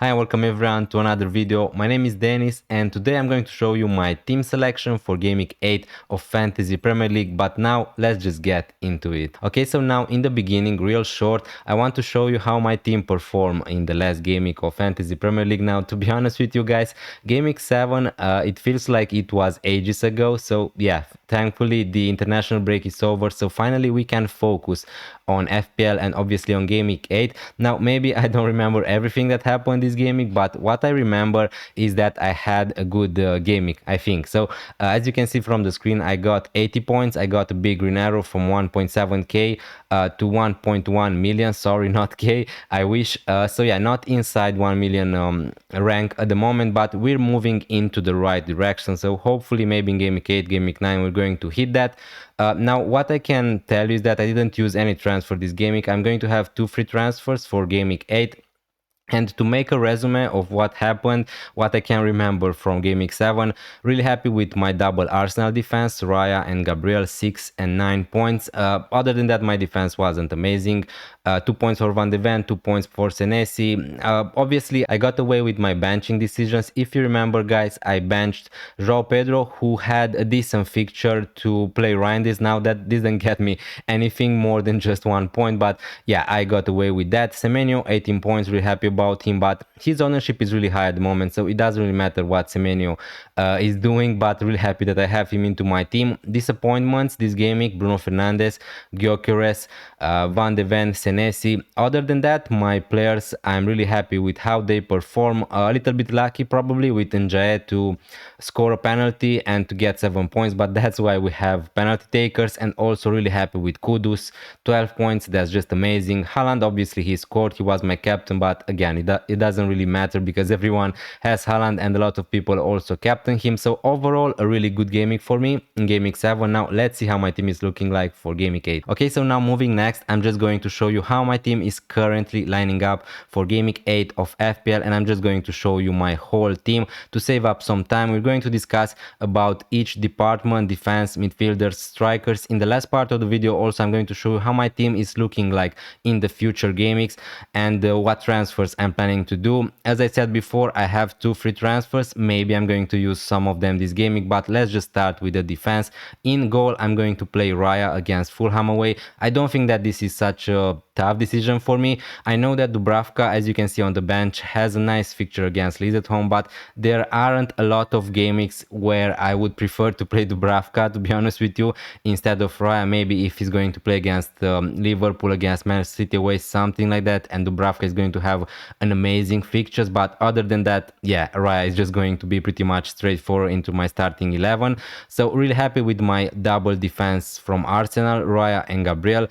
Hi and welcome everyone to another video. My name is Denis and today I'm going to show you my team selection for Game Week 8 of Fantasy Premier League, but now let's just get into it. Okay, so now in the beginning, real short, I want to show you how my team performed in the last Game Week of Fantasy Premier League. Now, to be honest with you guys, Game Week 7, it feels like it was ages ago, so yeah, thankfully the international break is over, so finally we can focus on FPL and obviously on Game Week 8. Now, maybe I don't remember everything that happened this Game Week, but what I remember is that I had a good Game Week, I think. So, as you can see from the screen, I got 80 points. I got a big green arrow from 1.7k to 1.1 million. Sorry, not K. I wish. So, yeah, not inside 1 million rank at the moment, but we're moving into the right direction. So, hopefully, maybe in Game Week 8, Game Week 9, we're going to hit that. Now, what I can tell you is that I didn't use any transfer this game week. I'm going to have 2 free transfers for Game Week 8. And to make a resume of what happened, what I can remember from Game Week 7, really happy with my double Arsenal defense, Raya and Gabriel, 6 and 9 points. Other than that, my defense wasn't amazing. 2 points for Van de Ven, 2 points for Senesi. Obviously, I got away with my benching decisions. If you remember, guys, I benched João Pedro, who had a decent fixture to play Reinders. Now, that didn't get me anything more than just 1 point, but yeah, I got away with that. Semenyo, 18 points, really happy about him, but his ownership is really high at the moment, so it doesn't really matter what Semenyo is doing, but really happy that I have him into my team. Disappointments this game week: Bruno Fernandes, Gyökeres, Van de Ven, Senesi. Other than that, my players, I'm really happy with how they perform. A little bit lucky probably with Njae to score a penalty and to get 7 points, but that's why we have penalty takers. And also really happy with Kudus, 12 points, that's just amazing. Haaland, obviously he scored, he was my captain, but again, it doesn't really matter because everyone has Haaland and a lot of people also captain him. So overall, a really good gaming for me in Game Week 7. Now let's see how my team is looking like for Game Week 8. Okay, so now moving next, I'm just going to show you how my team is currently lining up for Game Week 8 of FPL, and I'm just going to show you my whole team to save up some time. We're going to discuss about each department: defense, midfielders, strikers. In the last part of the video also, I'm going to show you how my team is looking like in the future game weeks and what transfers I'm planning to do. As I said before, I have 2 free transfers. Maybe I'm going to use some of them this game week, but let's just start with the defense. In goal, I'm going to play Raya against Fulham away. I don't think that this is such a tough decision for me. I know that Dubravka, as you can see on the bench, has a nice fixture against Leeds at home, but there aren't a lot of game weeks where I would prefer to play Dubravka, to be honest with you, instead of Raya. Maybe if he's going to play against Liverpool, against Manchester City away, something like that, and Dubravka is going to have an amazing fixtures. But other than that, yeah, Raya is just going to be pretty much straightforward into my starting 11. So really happy with my double defense from Arsenal, Raya and Gabriel.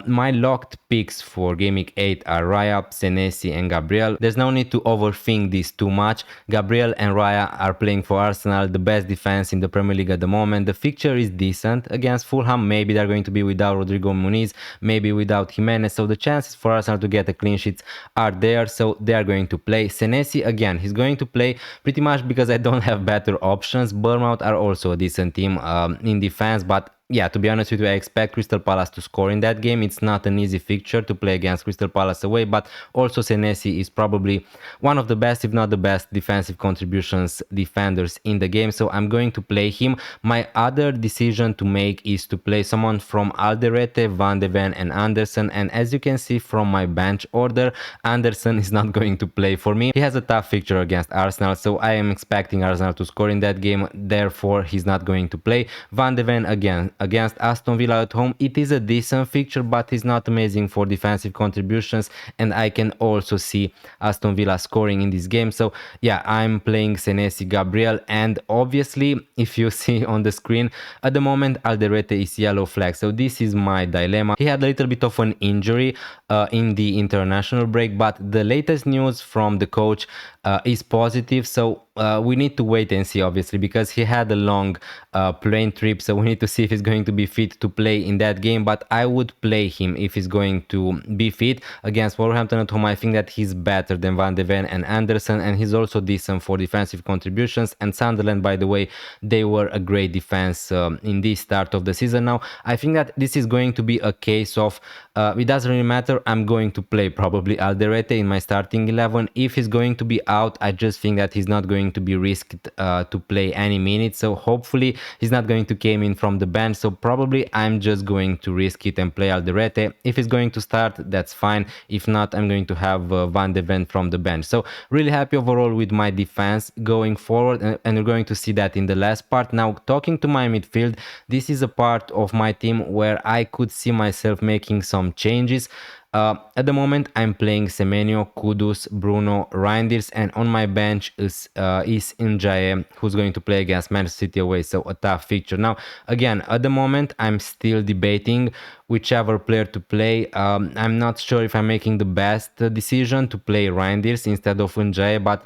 My locked picks for Game Week 8 are Raya, Senesi and Gabriel. There's no need to overthink this too much. Gabriel and Raya are playing for Arsenal, the best defense in the Premier League at the moment. The fixture is decent against Fulham. Maybe they're going to be without Rodrigo Muniz, maybe without Jimenez, so the chances for Arsenal to get a clean sheet are there, so they are going to play. Senesi, again, he's going to play pretty much because I don't have better options. Bournemouth are also a decent team in defense, but yeah, to be honest with you, I expect Crystal Palace to score in that game. It's not an easy fixture to play against Crystal Palace away, but also Senesi is probably one of the best, if not the best, defensive contributions defenders in the game, so I'm going to play him. My other decision to make is to play someone from Alderete, Van de Ven and Anderson, and as you can see from my bench order, Anderson is not going to play for me. He has a tough fixture against Arsenal, so I am expecting Arsenal to score in that game, therefore he's not going to play. Van de Ven again against Aston Villa at home. It is a decent fixture, but it's not amazing for defensive contributions, and I can also see Aston Villa scoring in this game. So yeah, I'm playing Senesi, Gabriel, and obviously, if you see on the screen, at the moment Alderete is yellow flag, so this is my dilemma. He had a little bit of an injury in the international break, but the latest news from the coach is positive, so we need to wait and see, obviously, because he had a long plane trip, so we need to see if he's going to be fit to play in that game. But I would play him if he's going to be fit against Wolverhampton at home. I think that he's better than Van de Ven and Anderson, and he's also decent for defensive contributions. And Sunderland, by the way, they were a great defense in this start of the season. Now I think that this is going to be a case of it doesn't really matter. I'm going to play probably Alderete in my starting 11. If he's going to be out, I just think that he's not going to be risked to play any minutes. So hopefully he's not going to came in from the bench. So probably I'm just going to risk it and play Alderete. If he's going to start, that's fine. If not, I'm going to have Van de Ven from the bench. So really happy overall with my defense going forward, and we're going to see that in the last part. Now talking to my midfield, this is a part of my team where I could see myself making some changes. At the moment, I'm playing Semenyo, Kudus, Bruno, Reinders, and on my bench is Njae, who's going to play against Manchester City away, so a tough fixture. Now, again, at the moment, I'm still debating whichever player to play. I'm not sure if I'm making the best decision to play Reinders instead of Njae, but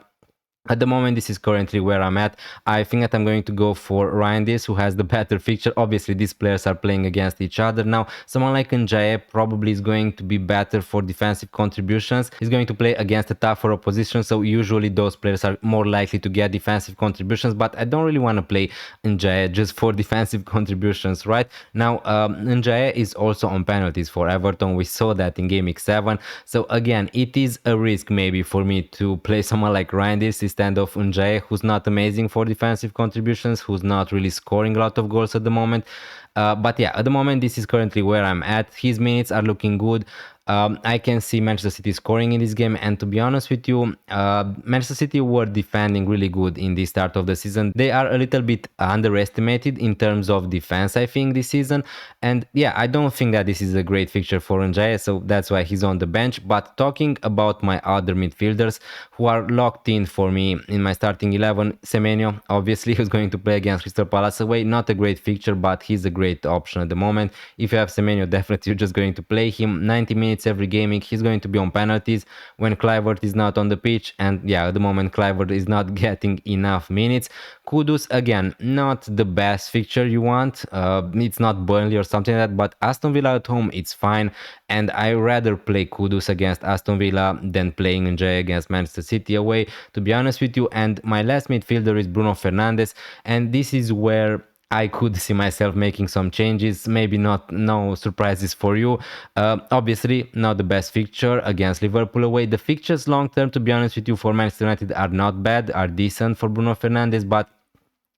at the moment, this is currently where I'm at. I think that I'm going to go for Reinders, who has the better fixture. Obviously, these players are playing against each other. Now, someone like Njae probably is going to be better for defensive contributions. He's going to play against a tougher opposition, so usually those players are more likely to get defensive contributions, but I don't really want to play Njae just for defensive contributions, right? Now, Njae is also on penalties for Everton. We saw that in Game Week 7. So again, it is a risk maybe for me to play someone like Reinders instead of Njae, who's not amazing for defensive contributions, who's not really scoring a lot of goals at the moment. But yeah, at the moment, this is currently where I'm at. His minutes are looking good. I can see Manchester City scoring in this game, and to be honest with you, Manchester City were defending really good in the start of the season. They are a little bit underestimated in terms of defense, I think, this season. And yeah, I don't think that this is a great fixture for Njae, so that's why he's on the bench. But talking about my other midfielders who are locked in for me in my starting 11, Semenyo, obviously, who's going to play against Crystal Palace away. Not a great fixture, but he's a great option at the moment. If you have Semenyo, definitely you're just going to play him 90 minutes every gaming. He's going to be on penalties when Kluivert is not on the pitch, and yeah, at the moment Kluivert is not getting enough minutes. Kudus, again, not the best fixture you want. It's not Burnley or something like that, but Aston Villa at home, it's fine, and I rather play Kudus against Aston Villa than playing Njae against Manchester City away, to be honest with you. And my last midfielder is Bruno Fernandes, and this is where I could see myself making some changes, maybe no surprises for you. Obviously, not the best fixture against Liverpool away. The fixtures long term, to be honest with you, for Manchester United are not bad, are decent for Bruno Fernandes, but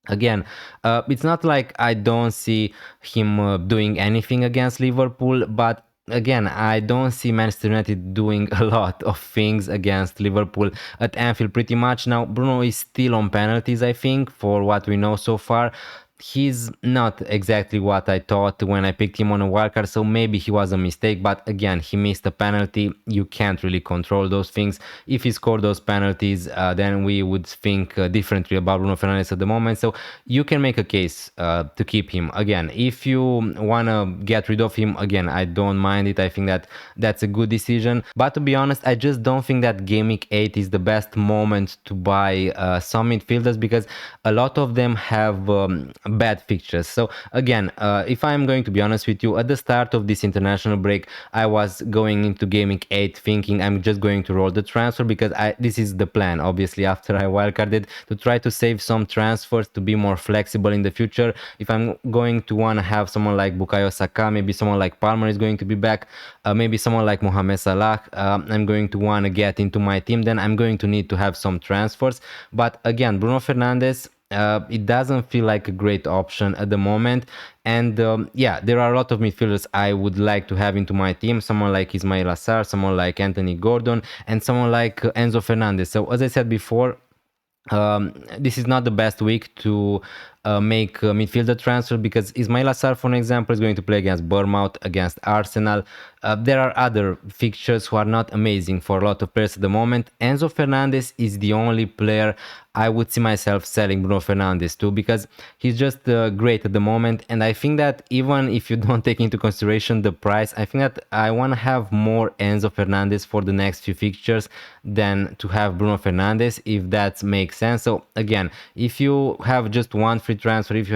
again, it's not like I don't see him doing anything against Liverpool, but again, I don't see Manchester United doing a lot of things against Liverpool at Anfield pretty much. Now, Bruno is still on penalties, I think, for what we know so far. He's not exactly what I thought when I picked him on a wildcard, so maybe he was a mistake, but again, he missed a penalty. You can't really control those things. If he scored those penalties, then we would think differently about Bruno Fernandes at the moment, so you can make a case to keep him. Again, if you want to get rid of him, again, I don't mind it. I think that that's a good decision, but to be honest, I just don't think that Game Week 8 is the best moment to buy some midfielders, because a lot of them have bad fixtures. So again, if I'm going to be honest with you, at the start of this international break, I was going into Game Week 8 thinking I'm just going to roll the transfer, because this is the plan, obviously, after I wildcarded, to try to save some transfers to be more flexible in the future. If I'm going to want to have someone like Bukayo Saka, maybe someone like Palmer is going to be back, maybe someone like Mohamed Salah, I'm going to want to get into my team, then I'm going to need to have some transfers. But again, Bruno Fernandes, it doesn't feel like a great option at the moment. And yeah, there are a lot of midfielders I would like to have into my team. Someone like Ismail Assar, someone like Anthony Gordon, and someone like Enzo Fernandez. So as I said before, this is not the best week to make midfielder transfer, because Ismail Assar, for example, is going to play against Bournemouth, against Arsenal. There are other fixtures who are not amazing for a lot of players at the moment. Enzo Fernandez is the only player I would see myself selling Bruno Fernandes to, because he's just great at the moment. And I think that even if you don't take into consideration the price, I think that I want to have more Enzo Fernandez for the next few fixtures than to have Bruno Fernandes, if that makes sense. So again, if you have just one free transfer, if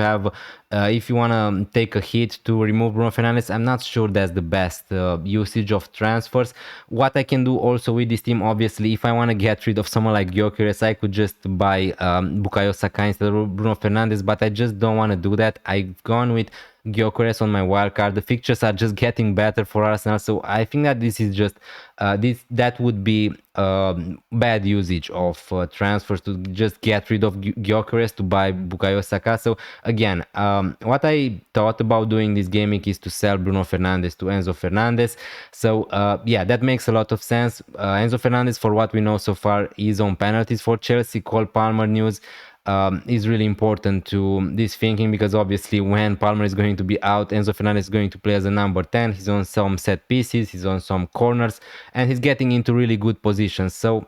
you want to take a hit to remove Bruno Fernandes, I'm not sure that's the best usage of transfers. What I can do also with this team, obviously, if I want to get rid of someone like Gyökeres, I could just buy Bukayo Saka instead of Bruno Fernandes, but I just don't want to do that. I've gone with Gyökeres on my wildcard. The fixtures are just getting better for Arsenal, so I think that this is just that would be bad usage of transfers to just get rid of Gyökeres to buy Bukayo Saka. So again, what I thought about doing this gaming is to sell Bruno Fernandes to Enzo Fernandez. So yeah, that makes a lot of sense. Enzo Fernandez, for what we know so far, is on penalties for Chelsea. Cole Palmer news is really important to this thinking, because obviously when Palmer is going to be out, Enzo Fernandez is going to play as a number 10. He's on some set pieces, he's on some corners, and he's getting into really good positions. So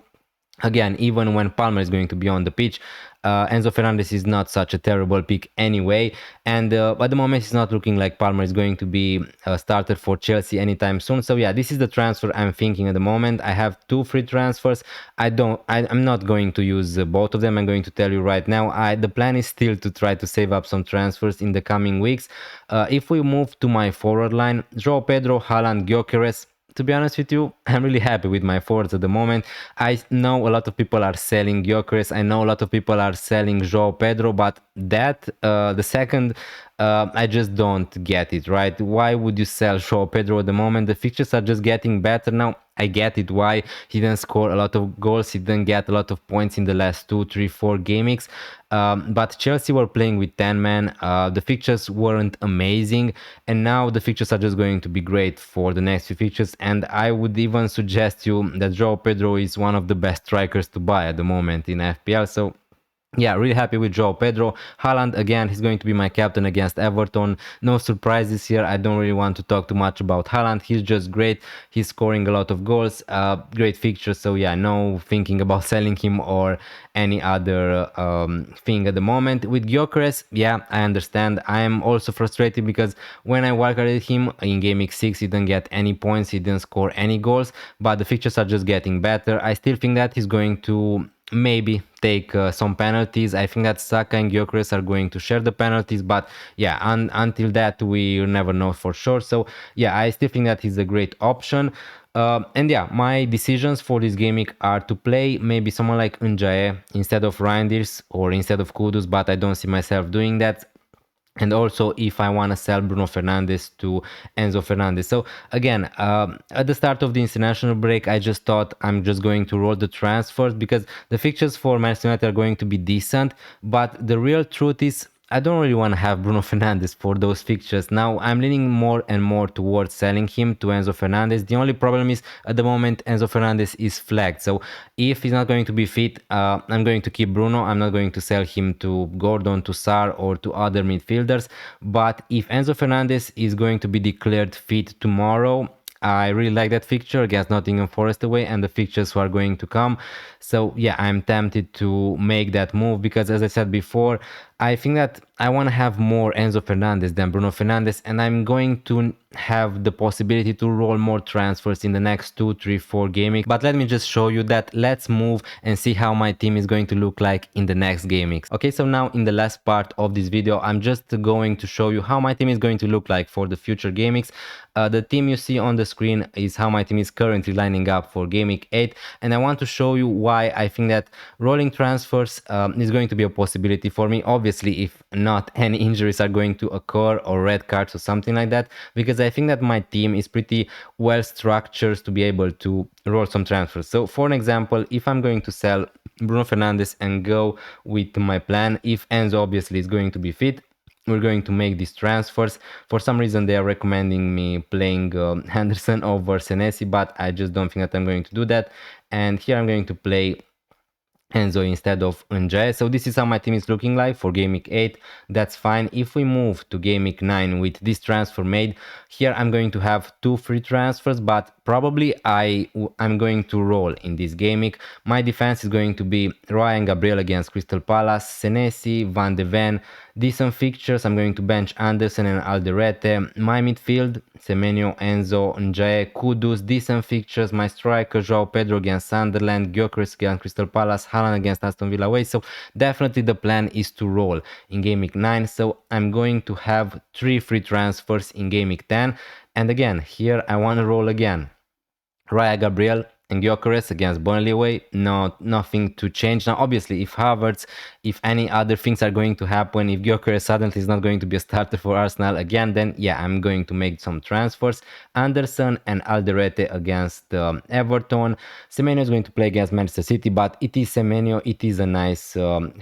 again, even when Palmer is going to be on the pitch, Enzo Fernandez is not such a terrible pick anyway. And at the moment, it's not looking like Palmer is going to be a starter for Chelsea anytime soon. So yeah, this is the transfer I'm thinking at the moment. I have two free transfers. I'm not going to use both of them. I'm going to tell you right now. The plan is still to try to save up some transfers in the coming weeks. If we move to my forward line, João Pedro, Haaland, Gyökeres. To be honest with you, I'm really happy with my forwards at the moment. I know a lot of people are selling Gyökeres. I know a lot of people are selling João Pedro, but the second, I just don't get it, right? Why would you sell João Pedro at the moment? The fixtures are just getting better now. I get it why he didn't score a lot of goals, he didn't get a lot of points in the last 2, 3, 4 game weeks. But Chelsea were playing with 10 men. The fixtures weren't amazing, and now the fixtures are just going to be great for the next few fixtures. And I would even suggest you that João Pedro is one of the best strikers to buy at the moment in FPL. So yeah, really happy with João Pedro. Haaland, again, he's going to be my captain against Everton. No surprises here. I don't really want to talk too much about Haaland. He's just great. He's scoring a lot of goals. Great fixtures. So yeah, no thinking about selling him or any other thing at the moment. With Gyökeres, yeah, I understand. I am also frustrated because when I wildcarded him in Game Week 6, he didn't get any points. He didn't score any goals. But the fixtures are just getting better. I still think that he's going to maybe take some penalties. I think that Saka and Gyökeres are going to share the penalties, but yeah, until that we never know for sure. So yeah, I still think that he's a great option. And yeah, my decisions for this game week are to play maybe someone like Njae instead of Reinders or instead of Kudus, but I don't see myself doing that. And also if I want to sell Bruno Fernandes to Enzo Fernandez. So again, at the start of the international break, I just thought I'm just going to roll the transfers because the fixtures for Manchester United are going to be decent. But the real truth is I don't really want to have Bruno Fernandes for those fixtures. Now I'm leaning more and more towards selling him to Enzo Fernandez. The only problem is at the moment Enzo Fernandez is flagged. So if he's not going to be fit, I'm going to keep Bruno. I'm not going to sell him to Gordon, to Sarr or to other midfielders. But if Enzo Fernandez is going to be declared fit tomorrow, I really like that fixture against Nottingham Forest away and the fixtures who are going to come. So yeah, I'm tempted to make that move because as I said before, I think that I want to have more Enzo Fernandez than Bruno Fernandes, and I'm going to have the possibility to roll more transfers in the next 2, 3, 4 gaming. But let me just show you that. Let's move and see how my team is going to look like in the next gaming. Okay, so now in the last part of this video, I'm just going to show you how my team is going to look like for the future gamings. The team you see on the screen is how my team is currently lining up for Game 8, and I want to show you why I think that rolling transfers is going to be a possibility for me. Obviously, if not any injuries are going to occur or red cards or something like that, because I think that my team is pretty well structured to be able to roll some transfers. So for an example, if I'm going to sell Bruno Fernandes and go with my plan, if Enzo obviously is going to be fit, we're going to make these transfers. For some reason they are recommending me playing Henderson over Senesi, but I just don't think that I'm going to do that. And here I'm going to play Enzo instead of Unjae. So this is how my team is looking like for game week 8. That's fine. If we move to game week 9 with this transfer made, here I'm going to have 2 free transfers, but probably I'm going to roll in this game week. My defense is going to be Ryan Gabriel against Crystal Palace, Senesi, Van de Ven, decent fixtures. I'm going to bench Anderson and Alderete. My midfield, Semenyo, Enzo, Unjae, Kudus, decent fixtures. My striker, Joao Pedro against Sunderland, Gyökeres against Crystal Palace, Haaland against Aston Villa away. So definitely the plan is to roll in game week 9. So I'm going to have 3 free transfers in game week 10. And again, here I want to roll again. Raya Gabriel and Gyökeres against Burnley away, nothing to change. Now, obviously, if any other things are going to happen, if Gyökeres suddenly is not going to be a starter for Arsenal again, then yeah, I'm going to make some transfers. Anderson and Alderete against Everton. Semenyo is going to play against Manchester City, but it is Semenyo, it is a nice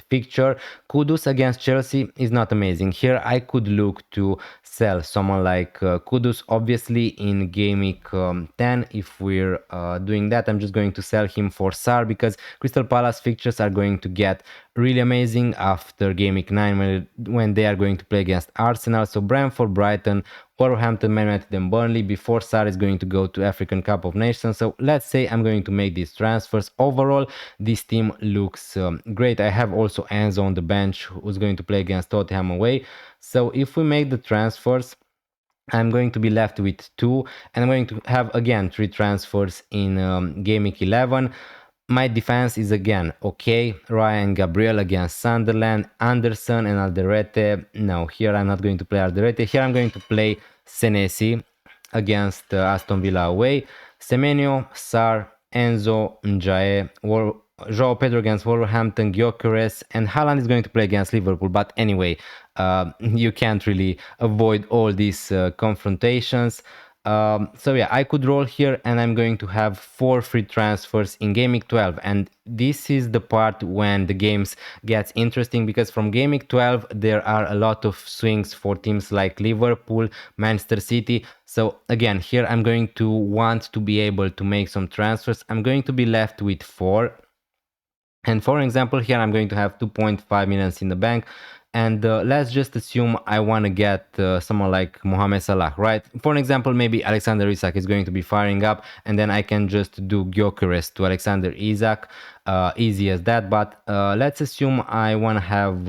fixture. Kudus against Chelsea is not amazing. Here, I could look to sell someone like Kudus, obviously, in game week 10. If we're doing that, I'm just going to sell him for Sar because Crystal Palace fixtures are going to get really amazing after game week 9 when they are going to play against Arsenal. So Brentford, Brighton, Wolverhampton, Man United and Burnley before Sar is going to go to African Cup of Nations. So let's say I'm going to make these transfers. Overall, this team looks great. I have also Enzo on the bench who's going to play against Tottenham away. So if we make the transfers, I'm going to be left with 2, and I'm going to have again 3 transfers in game week 11. My defense is again okay. Ryan Gabriel against Sunderland, Anderson and Alderete. No, here I'm not going to play Alderete. Here I'm going to play Senesi against Aston Villa away. Semenyo, Sar, Enzo, Njae, Joao Pedro against Wolverhampton, Gyökeres, and Haaland is going to play against Liverpool. But anyway, you can't really avoid all these confrontations. So yeah, I could roll here and I'm going to have 4 free transfers in game week 12. And this is the part when the games gets interesting because from game week 12, there are a lot of swings for teams like Liverpool, Manchester City. So again, here I'm going to want to be able to make some transfers. I'm going to be left with 4. And for example, here I'm going to have 2.5 millions in the bank. And let's just assume I want to get someone like Mohamed Salah, right? For an example, maybe Alexander Isak is going to be firing up, and then I can just do Gyökeres to Alexander Isak, easy as that. But let's assume I want to have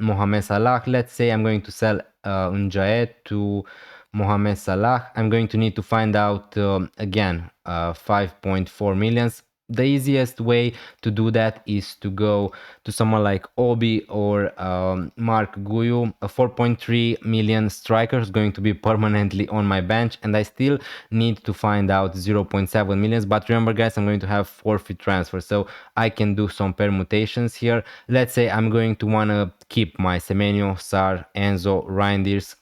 Mohamed Salah. Let's say I'm going to sell Unjae to Mohamed Salah. I'm going to need to find out again 5.4 millions. The easiest way to do that is to go to someone like Obi or Mark Guyu. A 4.3 million striker is going to be permanently on my bench, and I still need to find out 0.7 millions. But remember, guys, I'm going to have 4 free transfers, so I can do some permutations here. Let's say I'm going to want to keep my Semenyo, Sar, Enzo, Reinders,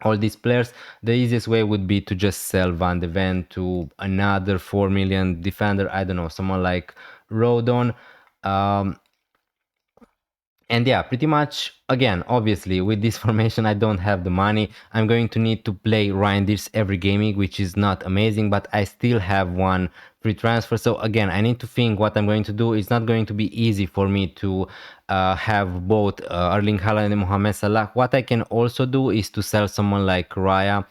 all these players. The easiest way would be to just sell Van de Ven to another 4 million defender. I don't know, someone like Rodon. And yeah, pretty much, again, obviously, with this formation, I don't have the money. I'm going to need to play Reinders every gaming, which is not amazing, but I still have 1 free transfer. So again, I need to think what I'm going to do. It's not going to be easy for me to have both Erling Haaland and Mohamed Salah. What I can also do is to sell someone like Raya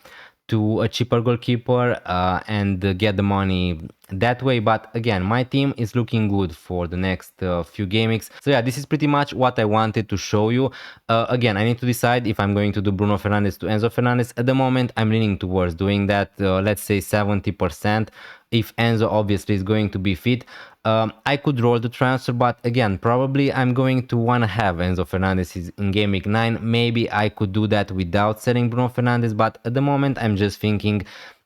to a cheaper goalkeeper and get the money that way. But again, my team is looking good for the next few gamings. So yeah, this is pretty much what I wanted to show you. Again, I need to decide if I'm going to do Bruno Fernandes to Enzo Fernandez. At the moment, I'm leaning towards doing that, let's say 70%. If Enzo obviously is going to be fit, I could roll the transfer, but again, probably I'm going to want to have Enzo Fernandez in game week 9. Maybe I could do that without selling Bruno Fernandes, but at the moment I'm just thinking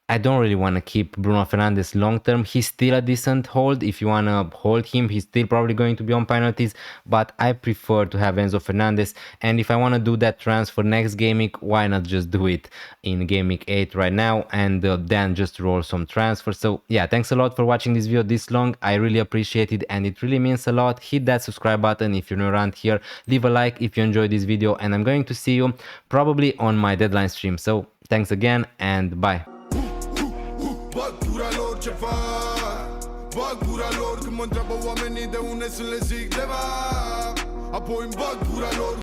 I don't really want to keep Bruno Fernandes long term. He's still a decent hold. If you want to hold him, he's still probably going to be on penalties, but I prefer to have Enzo Fernandez. And if I want to do that transfer next game week, why not just do it in game week 8 right now and then just roll some transfers. So yeah, thanks a lot for watching this video this long. I really appreciate it and it really means a lot. Hit that subscribe button if you're new around here. Leave a like if you enjoyed this video, and I'm going to see you probably on my deadline stream. So thanks again and bye. Bak buralar cefa, bak buralar Când mă întreabă oamenii de unde sunt, le zic de va. Apoi îmi bag gura lor.